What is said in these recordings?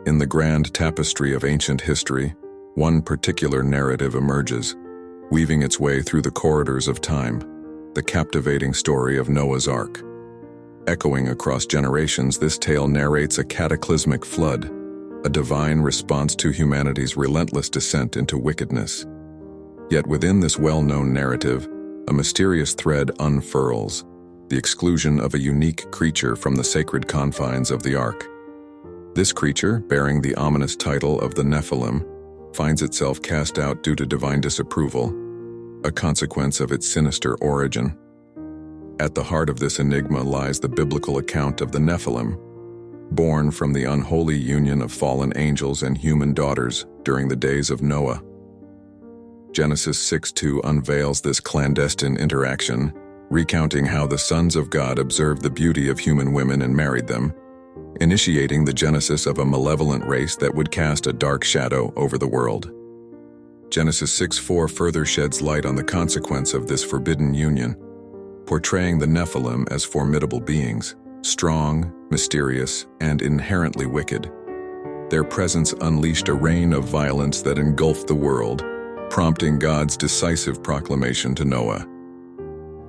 In the grand tapestry of ancient history, one particular narrative emerges, weaving its way through the corridors of time, the captivating story of Noah's Ark. Echoing across generations, this tale narrates a cataclysmic flood, a divine response to humanity's relentless descent into wickedness. Yet within this well-known narrative, a mysterious thread unfurls, the exclusion of a unique creature from the sacred confines of the Ark. This creature, bearing the ominous title of the Nephilim, finds itself cast out due to divine disapproval, a consequence of its sinister origin. At the heart of this enigma lies the biblical account of the Nephilim, born from the unholy union of fallen angels and human daughters during the days of Noah. Genesis 6:2 unveils this clandestine interaction, recounting how the sons of God observed the beauty of human women and married them, initiating the genesis of a malevolent race that would cast a dark shadow over the world. Genesis 6:4 further sheds light on the consequence of this forbidden union, portraying the Nephilim as formidable beings, strong, mysterious, and inherently wicked. Their presence unleashed a reign of violence that engulfed the world, prompting God's decisive proclamation to Noah.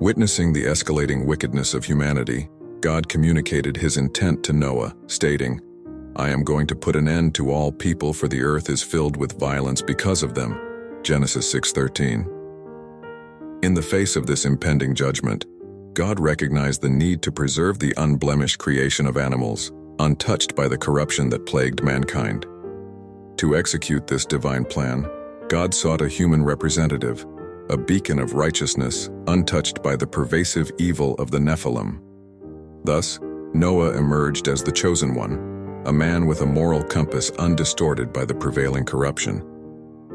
Witnessing the escalating wickedness of humanity, God communicated his intent to Noah, stating, "I am going to put an end to all people, for the earth is filled with violence because of them." Genesis 6:13. In the face of this impending judgment, God recognized the need to preserve the unblemished creation of animals, untouched by the corruption that plagued mankind. To execute this divine plan, God sought a human representative, a beacon of righteousness, untouched by the pervasive evil of the Nephilim. Thus, Noah emerged as the chosen one, a man with a moral compass undistorted by the prevailing corruption.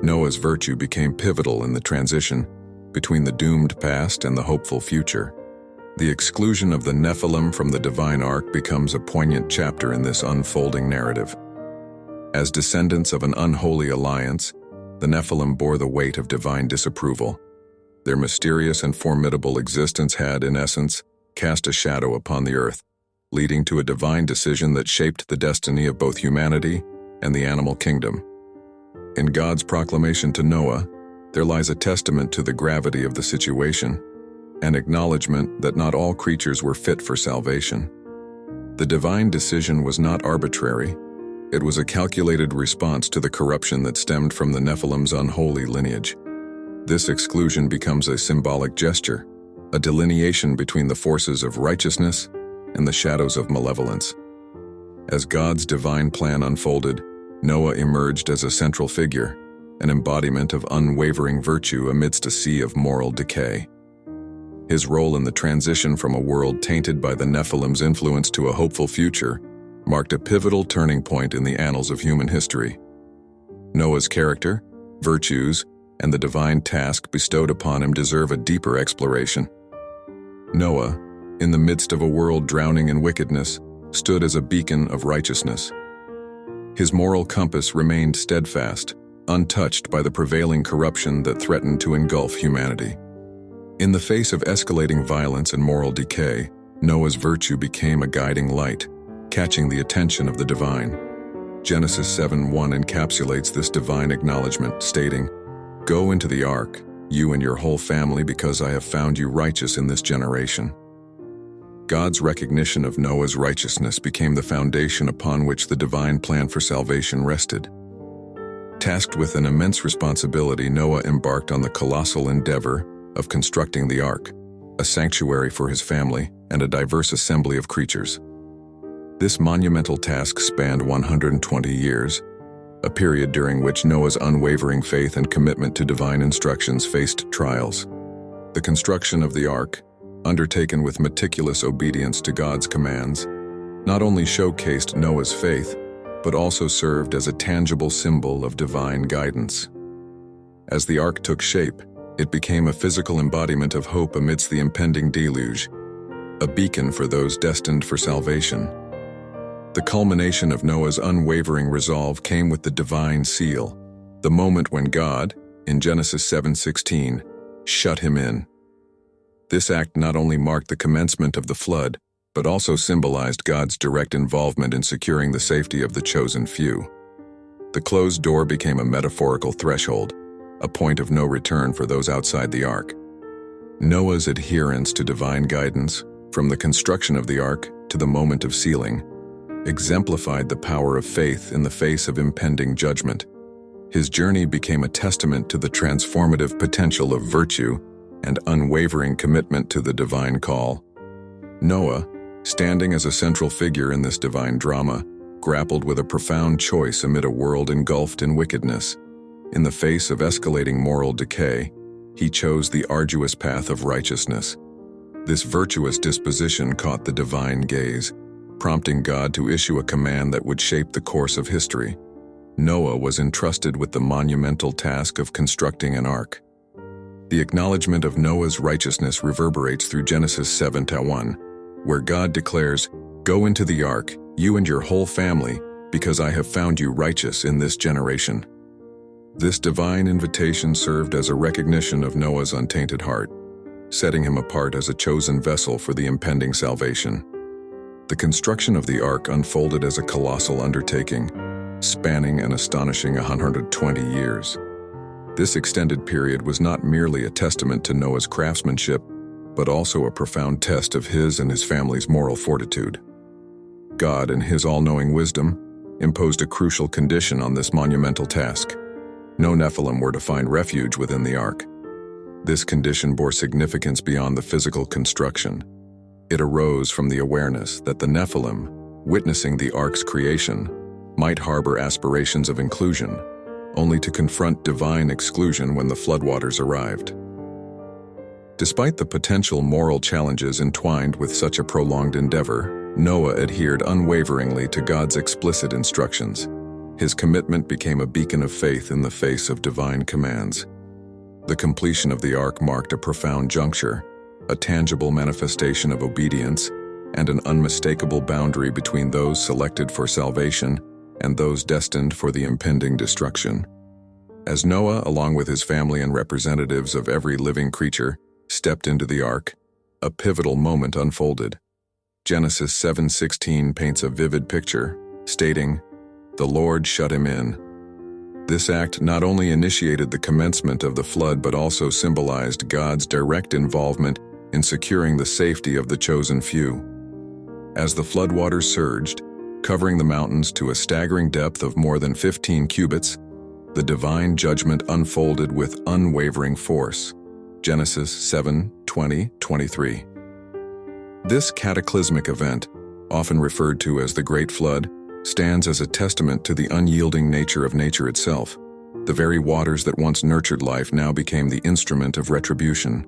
Noah's virtue became pivotal in the transition between the doomed past and the hopeful future. The exclusion of the Nephilim from the divine ark becomes a poignant chapter in this unfolding narrative. As descendants of an unholy alliance, the Nephilim bore the weight of divine disapproval. Their mysterious and formidable existence had, in essence, cast a shadow upon the earth, leading to a divine decision that shaped the destiny of both humanity and the animal kingdom. In God's proclamation to Noah, there lies a testament to the gravity of the situation, an acknowledgement that not all creatures were fit for salvation. The divine decision was not arbitrary. It was a calculated response to the corruption that stemmed from the Nephilim's unholy lineage. This exclusion becomes a symbolic gesture, a delineation between the forces of righteousness and the shadows of malevolence. As God's divine plan unfolded, Noah emerged as a central figure, an embodiment of unwavering virtue amidst a sea of moral decay. His role in the transition from a world tainted by the Nephilim's influence to a hopeful future marked a pivotal turning point in the annals of human history. Noah's character, virtues, and the divine task bestowed upon him deserve a deeper exploration. Noah, in the midst of a world drowning in wickedness, stood as a beacon of righteousness. His moral compass remained steadfast, untouched by the prevailing corruption that threatened to engulf humanity. In the face of escalating violence and moral decay, Noah's virtue became a guiding light, catching the attention of the divine. Genesis 7:1 encapsulates this divine acknowledgement, stating, "Go into the ark, you and your whole family, because I have found you righteous in this generation." God's recognition of Noah's righteousness became the foundation upon which the divine plan for salvation rested. Tasked with an immense responsibility, Noah embarked on the colossal endeavor of constructing the ark, a sanctuary for his family and a diverse assembly of creatures. This monumental task spanned 120 years, a period during which Noah's unwavering faith and commitment to divine instructions faced trials. The construction of the ark, undertaken with meticulous obedience to God's commands, not only showcased Noah's faith, but also served as a tangible symbol of divine guidance. As the ark took shape, it became a physical embodiment of hope amidst the impending deluge, a beacon for those destined for salvation. The culmination of Noah's unwavering resolve came with the divine seal, the moment when God, in Genesis 7:16, shut him in. This act not only marked the commencement of the flood, but also symbolized God's direct involvement in securing the safety of the chosen few. The closed door became a metaphorical threshold, a point of no return for those outside the ark. Noah's adherence to divine guidance, from the construction of the ark to the moment of sealing, exemplified the power of faith in the face of impending judgment. His journey became a testament to the transformative potential of virtue and unwavering commitment to the divine call. Noah, standing as a central figure in this divine drama, grappled with a profound choice amid a world engulfed in wickedness. In the face of escalating moral decay, he chose the arduous path of righteousness. This virtuous disposition caught the divine gaze, prompting God to issue a command that would shape the course of history. Noah was entrusted with the monumental task of constructing an ark. The acknowledgement of Noah's righteousness reverberates through Genesis 7:1, where God declares, "Go into the ark, you and your whole family, because I have found you righteous in this generation." This divine invitation served as a recognition of Noah's untainted heart, setting him apart as a chosen vessel for the impending salvation. The construction of the ark unfolded as a colossal undertaking, spanning an astonishing 120 years. This extended period was not merely a testament to Noah's craftsmanship, but also a profound test of his and his family's moral fortitude. God, in his all-knowing wisdom, imposed a crucial condition on this monumental task. No Nephilim were to find refuge within the ark. This condition bore significance beyond the physical construction. It arose from the awareness that the Nephilim, witnessing the ark's creation, might harbor aspirations of inclusion, only to confront divine exclusion when the floodwaters arrived. Despite the potential moral challenges entwined with such a prolonged endeavor, Noah adhered unwaveringly to God's explicit instructions. His commitment became a beacon of faith in the face of divine commands. The completion of the ark marked a profound juncture, a tangible manifestation of obedience, and an unmistakable boundary between those selected for salvation and those destined for the impending destruction. As Noah, along with his family and representatives of every living creature, stepped into the ark, a pivotal moment unfolded. Genesis 7:16 paints a vivid picture, stating, "The Lord shut him in." This act not only initiated the commencement of the flood but also symbolized God's direct involvement in securing the safety of the chosen few. As the floodwaters surged, covering the mountains to a staggering depth of more than 15 cubits, the divine judgment unfolded with unwavering force. Genesis 7:20-23. This cataclysmic event, often referred to as the Great Flood, stands as a testament to the unyielding nature of nature itself. The very waters that once nurtured life now became the instrument of retribution.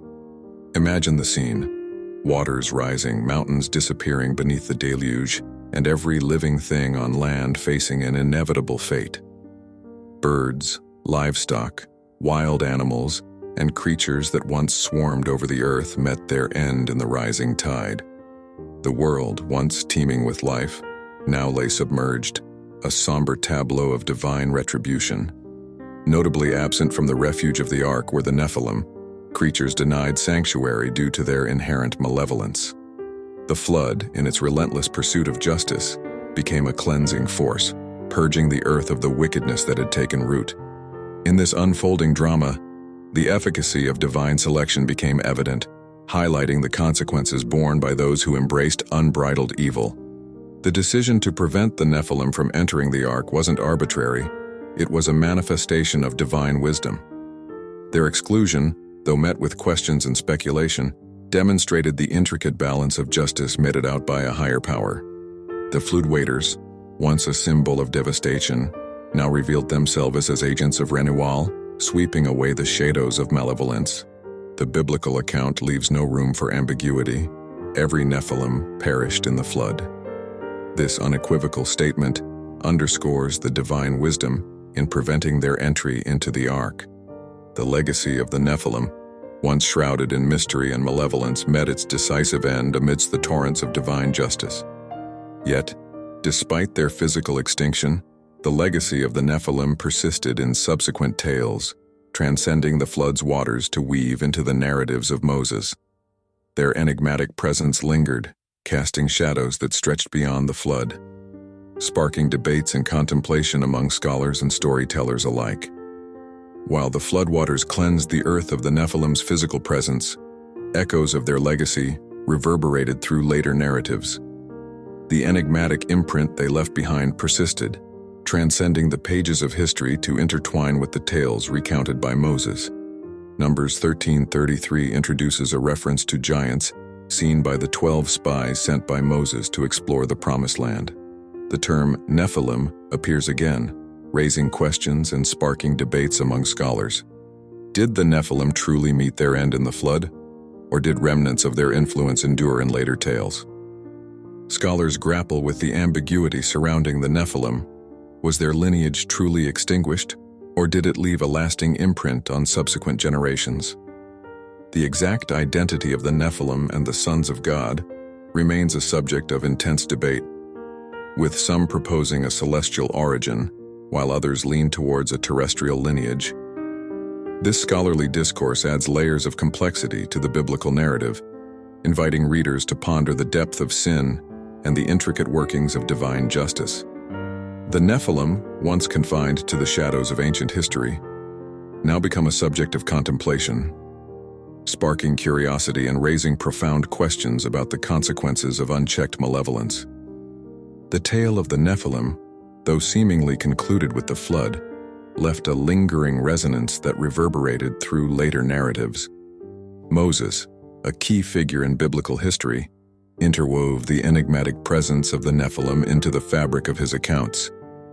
Imagine the scene: waters rising, mountains disappearing beneath the deluge, and every living thing on land facing an inevitable fate. Birds, livestock, wild animals, and creatures that once swarmed over the earth met their end in the rising tide. The world, once teeming with life, now lay submerged, a somber tableau of divine retribution. Notably absent from the refuge of the ark were the Nephilim, creatures denied sanctuary due to their inherent malevolence. The flood, in its relentless pursuit of justice, became a cleansing force, purging the earth of the wickedness that had taken root. In this unfolding drama, the efficacy of divine selection became evident, highlighting the consequences borne by those who embraced unbridled evil. The decision to prevent the Nephilim from entering the ark wasn't arbitrary. It was a manifestation of divine wisdom. Their exclusion, though met with questions and speculation, demonstrated the intricate balance of justice meted out by a higher power. The floodwaters, once a symbol of devastation, now revealed themselves as agents of renewal, sweeping away the shadows of malevolence. The biblical account leaves no room for ambiguity. Every Nephilim perished in the flood. This unequivocal statement underscores the divine wisdom in preventing their entry into the ark. The legacy of the Nephilim, once shrouded in mystery and malevolence, met its decisive end amidst the torrents of divine justice. Yet, despite their physical extinction, the legacy of the Nephilim persisted in subsequent tales, transcending the flood's waters to weave into the narratives of Moses. Their enigmatic presence lingered, casting shadows that stretched beyond the flood, sparking debates and contemplation among scholars and storytellers alike. While the floodwaters cleansed the earth of the Nephilim's physical presence, echoes of their legacy reverberated through later narratives. The enigmatic imprint they left behind persisted, transcending the pages of history to intertwine with the tales recounted by Moses. Numbers 13:33 introduces a reference to giants seen by the 12 spies sent by Moses to explore the Promised Land. The term Nephilim appears again, raising questions and sparking debates among scholars. Did the Nephilim truly meet their end in the flood, or did remnants of their influence endure in later tales? Scholars grapple with the ambiguity surrounding the Nephilim. Was their lineage truly extinguished, or did it leave a lasting imprint on subsequent generations? The exact identity of the Nephilim and the sons of God remains a subject of intense debate, with some proposing a celestial origin, while others lean towards a terrestrial lineage. This scholarly discourse adds layers of complexity to the biblical narrative, inviting readers to ponder the depth of sin and the intricate workings of divine justice. The Nephilim, once confined to the shadows of ancient history, now become a subject of contemplation, sparking curiosity and raising profound questions about the consequences of unchecked malevolence. The tale of the Nephilim, though seemingly concluded with the flood, left a lingering resonance that reverberated through later narratives. Moses, a key figure in biblical history, interwove the enigmatic presence of the Nephilim into the fabric of his accounts,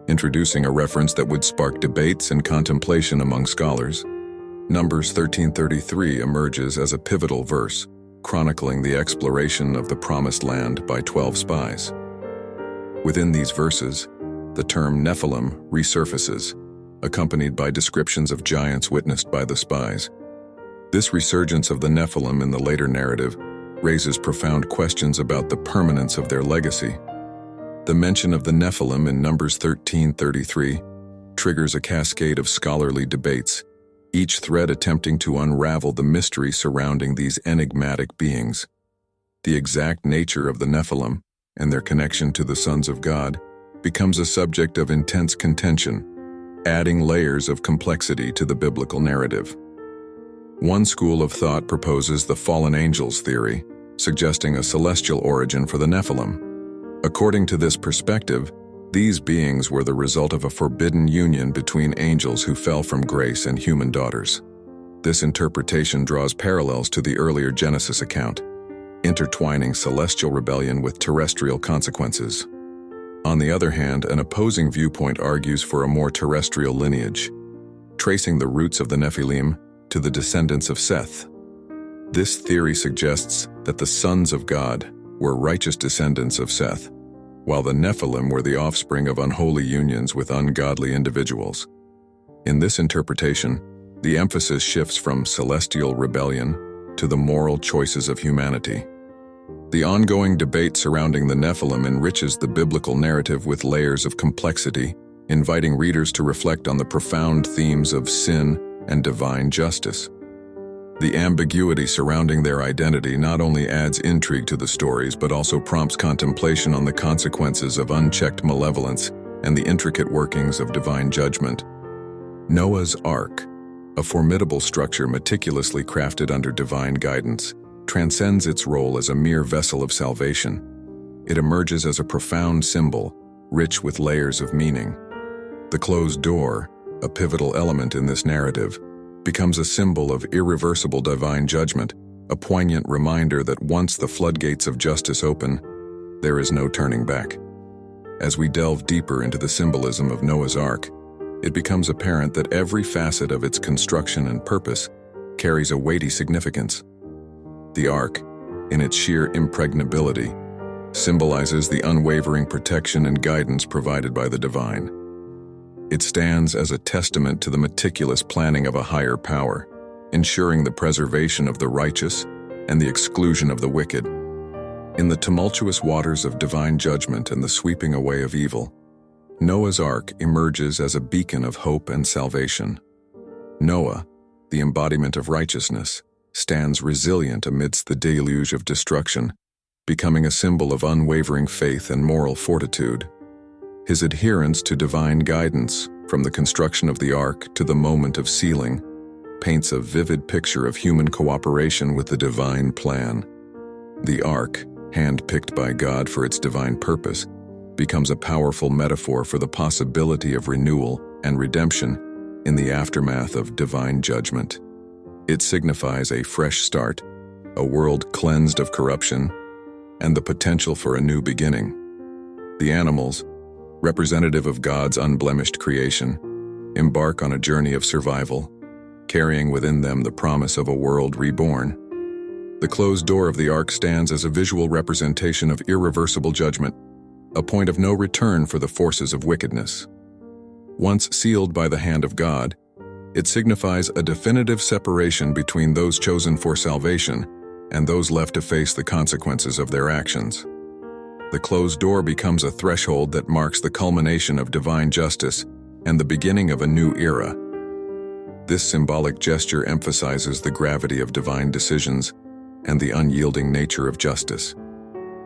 introducing a reference that would spark debates and contemplation among scholars. Numbers 13:33 emerges as a pivotal verse, chronicling the exploration of the Promised Land by 12 spies. Within these verses, the term Nephilim resurfaces, accompanied by descriptions of giants witnessed by the spies. This resurgence of the Nephilim in the later narrative raises profound questions about the permanence of their legacy. The mention of the Nephilim in Numbers 13:33 triggers a cascade of scholarly debates, each thread attempting to unravel the mystery surrounding these enigmatic beings. The exact nature of the Nephilim and their connection to the sons of God becomes a subject of intense contention, adding layers of complexity to the biblical narrative. One school of thought proposes the fallen angels theory, suggesting a celestial origin for the Nephilim. According to this perspective, these beings were the result of a forbidden union between angels who fell from grace and human daughters. This interpretation draws parallels to the earlier Genesis account, intertwining celestial rebellion with terrestrial consequences. On the other hand, an opposing viewpoint argues for a more terrestrial lineage, tracing the roots of the Nephilim to the descendants of Seth. This theory suggests that the sons of God were righteous descendants of Seth, while the Nephilim were the offspring of unholy unions with ungodly individuals. In this interpretation, the emphasis shifts from celestial rebellion to the moral choices of humanity. The ongoing debate surrounding the Nephilim enriches the biblical narrative with layers of complexity, inviting readers to reflect on the profound themes of sin and divine justice. The ambiguity surrounding their identity not only adds intrigue to the stories but also prompts contemplation on the consequences of unchecked malevolence and the intricate workings of divine judgment. Noah's Ark, a formidable structure meticulously crafted under divine guidance, transcends its role as a mere vessel of salvation. It emerges as a profound symbol, rich with layers of meaning. The closed door, a pivotal element in this narrative, becomes a symbol of irreversible divine judgment, a poignant reminder that once the floodgates of justice open, there is no turning back. As we delve deeper into the symbolism of Noah's Ark, it becomes apparent that every facet of its construction and purpose carries a weighty significance. The Ark, in its sheer impregnability, symbolizes the unwavering protection and guidance provided by the divine. It stands as a testament to the meticulous planning of a higher power, ensuring the preservation of the righteous and the exclusion of the wicked. In the tumultuous waters of divine judgment and the sweeping away of evil, Noah's Ark emerges as a beacon of hope and salvation. Noah, the embodiment of righteousness, stands resilient amidst the deluge of destruction, becoming a symbol of unwavering faith and moral fortitude. His adherence to divine guidance, from the construction of the ark to the moment of sealing, paints a vivid picture of human cooperation with the divine plan. The ark, hand-picked by God for its divine purpose, becomes a powerful metaphor for the possibility of renewal and redemption in the aftermath of divine judgment. It signifies a fresh start, a world cleansed of corruption, and the potential for a new beginning. The animals, representative of God's unblemished creation, embark on a journey of survival, carrying within them the promise of a world reborn. The closed door of the ark stands as a visual representation of irreversible judgment, a point of no return for the forces of wickedness. Once sealed by the hand of God, it signifies a definitive separation between those chosen for salvation and those left to face the consequences of their actions. The closed door becomes a threshold that marks the culmination of divine justice and the beginning of a new era. This symbolic gesture emphasizes the gravity of divine decisions and the unyielding nature of justice.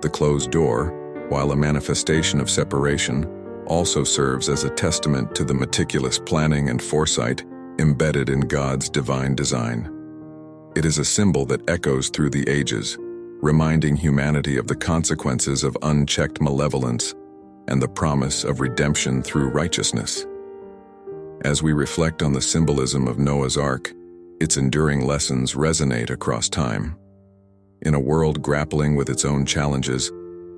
The closed door, while a manifestation of separation, also serves as a testament to the meticulous planning and foresight embedded in God's divine design. It is a symbol that echoes through the ages, reminding humanity of the consequences of unchecked malevolence and the promise of redemption through righteousness. As we reflect on the symbolism of Noah's Ark, its enduring lessons resonate across time. In a world grappling with its own challenges,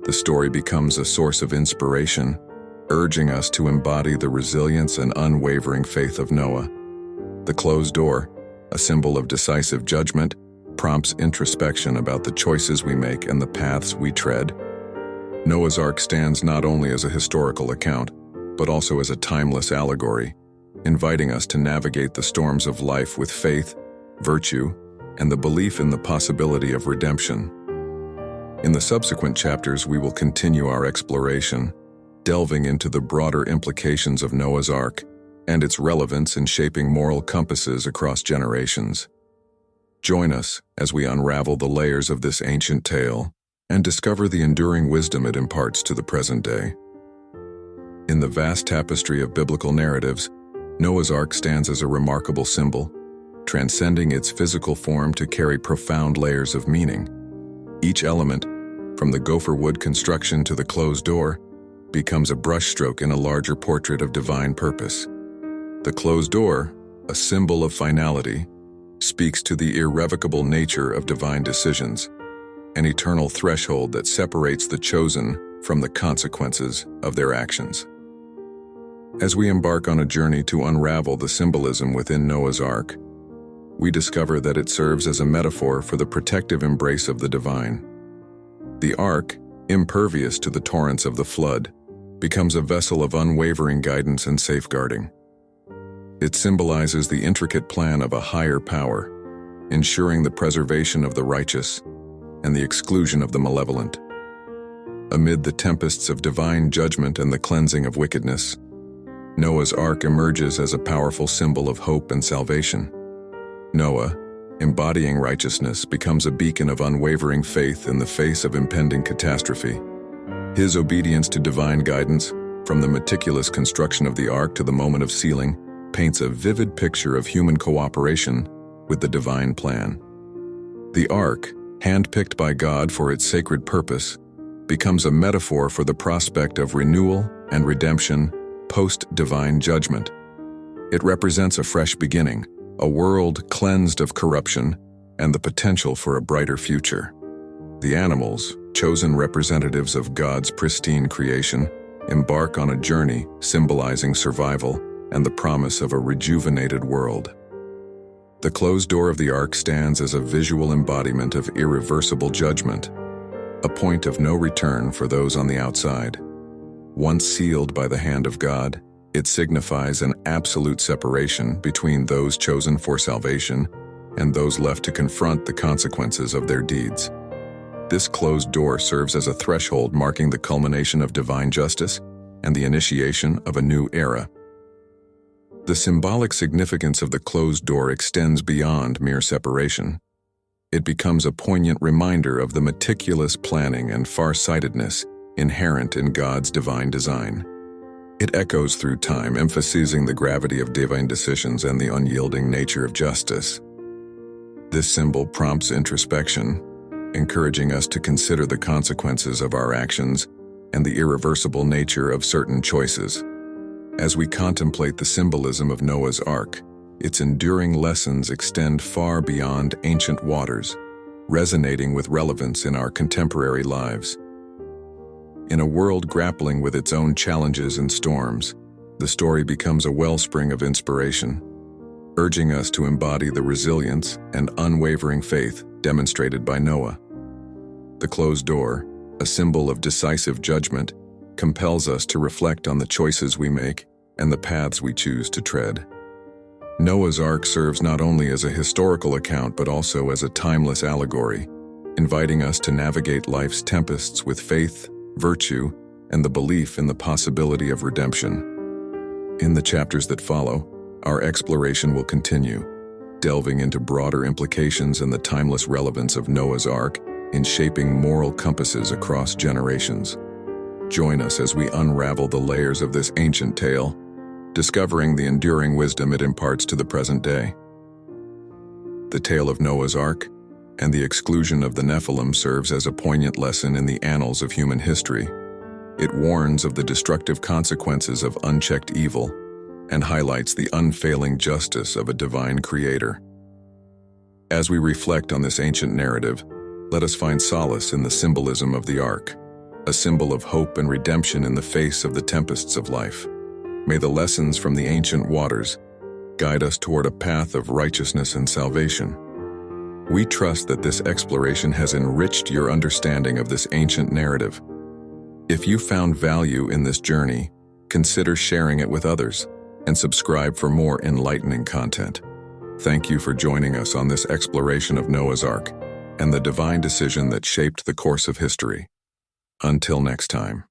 the story becomes a source of inspiration, urging us to embody the resilience and unwavering faith of Noah. The closed door, a symbol of decisive judgment, prompts introspection about the choices we make and the paths we tread. Noah's Ark stands not only as a historical account, but also as a timeless allegory, inviting us to navigate the storms of life with faith, virtue, and the belief in the possibility of redemption. In the subsequent chapters, we will continue our exploration, delving into the broader implications of Noah's Ark and its relevance in shaping moral compasses across generations. Join us as we unravel the layers of this ancient tale and discover the enduring wisdom it imparts to the present day. In the vast tapestry of biblical narratives, Noah's Ark stands as a remarkable symbol, transcending its physical form to carry profound layers of meaning. Each element, from the gopher wood construction to the closed door, becomes a brushstroke in a larger portrait of divine purpose. The closed door, a symbol of finality, speaks to the irrevocable nature of divine decisions, an eternal threshold that separates the chosen from the consequences of their actions. As we embark on a journey to unravel the symbolism within Noah's Ark, we discover that it serves as a metaphor for the protective embrace of the divine. The ark, impervious to the torrents of the flood, becomes a vessel of unwavering guidance and safeguarding. It symbolizes the intricate plan of a higher power, ensuring the preservation of the righteous and the exclusion of the malevolent. Amid the tempests of divine judgment and the cleansing of wickedness, Noah's Ark emerges as a powerful symbol of hope and salvation. Noah, embodying righteousness, becomes a beacon of unwavering faith in the face of impending catastrophe. His obedience to divine guidance, from the meticulous construction of the ark to the moment of sealing, paints a vivid picture of human cooperation with the divine plan. The ark, handpicked by God for its sacred purpose, becomes a metaphor for the prospect of renewal and redemption post-divine judgment. It represents a fresh beginning, a world cleansed of corruption, and the potential for a brighter future. The animals, chosen representatives of God's pristine creation, embark on a journey symbolizing survival and the promise of a rejuvenated world. The closed door of the ark stands as a visual embodiment of irreversible judgment, a point of no return for those on the outside. Once sealed by the hand of God, it signifies an absolute separation between those chosen for salvation and those left to confront the consequences of their deeds. This closed door serves as a threshold marking the culmination of divine justice and the initiation of a new era. The symbolic significance of the closed door extends beyond mere separation. it becomes a poignant reminder of the meticulous planning and far-sightedness inherent in God's divine design. It echoes through time, emphasizing the gravity of divine decisions and the unyielding nature of justice. This symbol prompts introspection, encouraging us to consider the consequences of our actions and the irreversible nature of certain choices. As we contemplate the symbolism of Noah's Ark, its enduring lessons extend far beyond ancient waters, resonating with relevance in our contemporary lives. In a world grappling with its own challenges and storms, the story becomes a wellspring of inspiration, urging us to embody the resilience and unwavering faith demonstrated by Noah. The closed door, a symbol of decisive judgment, compels us to reflect on the choices we make and the paths we choose to tread. Noah's Ark serves not only as a historical account but also as a timeless allegory, inviting us to navigate life's tempests with faith, virtue, and the belief in the possibility of redemption. In the chapters that follow, our exploration will continue, delving into broader implications and the timeless relevance of Noah's Ark in shaping moral compasses across generations. Join us as we unravel the layers of this ancient tale, discovering the enduring wisdom it imparts to the present day. The tale of Noah's Ark and the exclusion of the Nephilim serves as a poignant lesson in the annals of human history. It warns of the destructive consequences of unchecked evil and highlights the unfailing justice of a divine creator. As we reflect on this ancient narrative, let us find solace in the symbolism of the Ark, a symbol of hope and redemption in the face of the tempests of life. May the lessons from the ancient waters guide us toward a path of righteousness and salvation. We trust that this exploration has enriched your understanding of this ancient narrative. If you found value in this journey, consider sharing it with others and subscribe for more enlightening content. Thank you for joining us on this exploration of Noah's Ark and the divine decision that shaped the course of history. Until next time.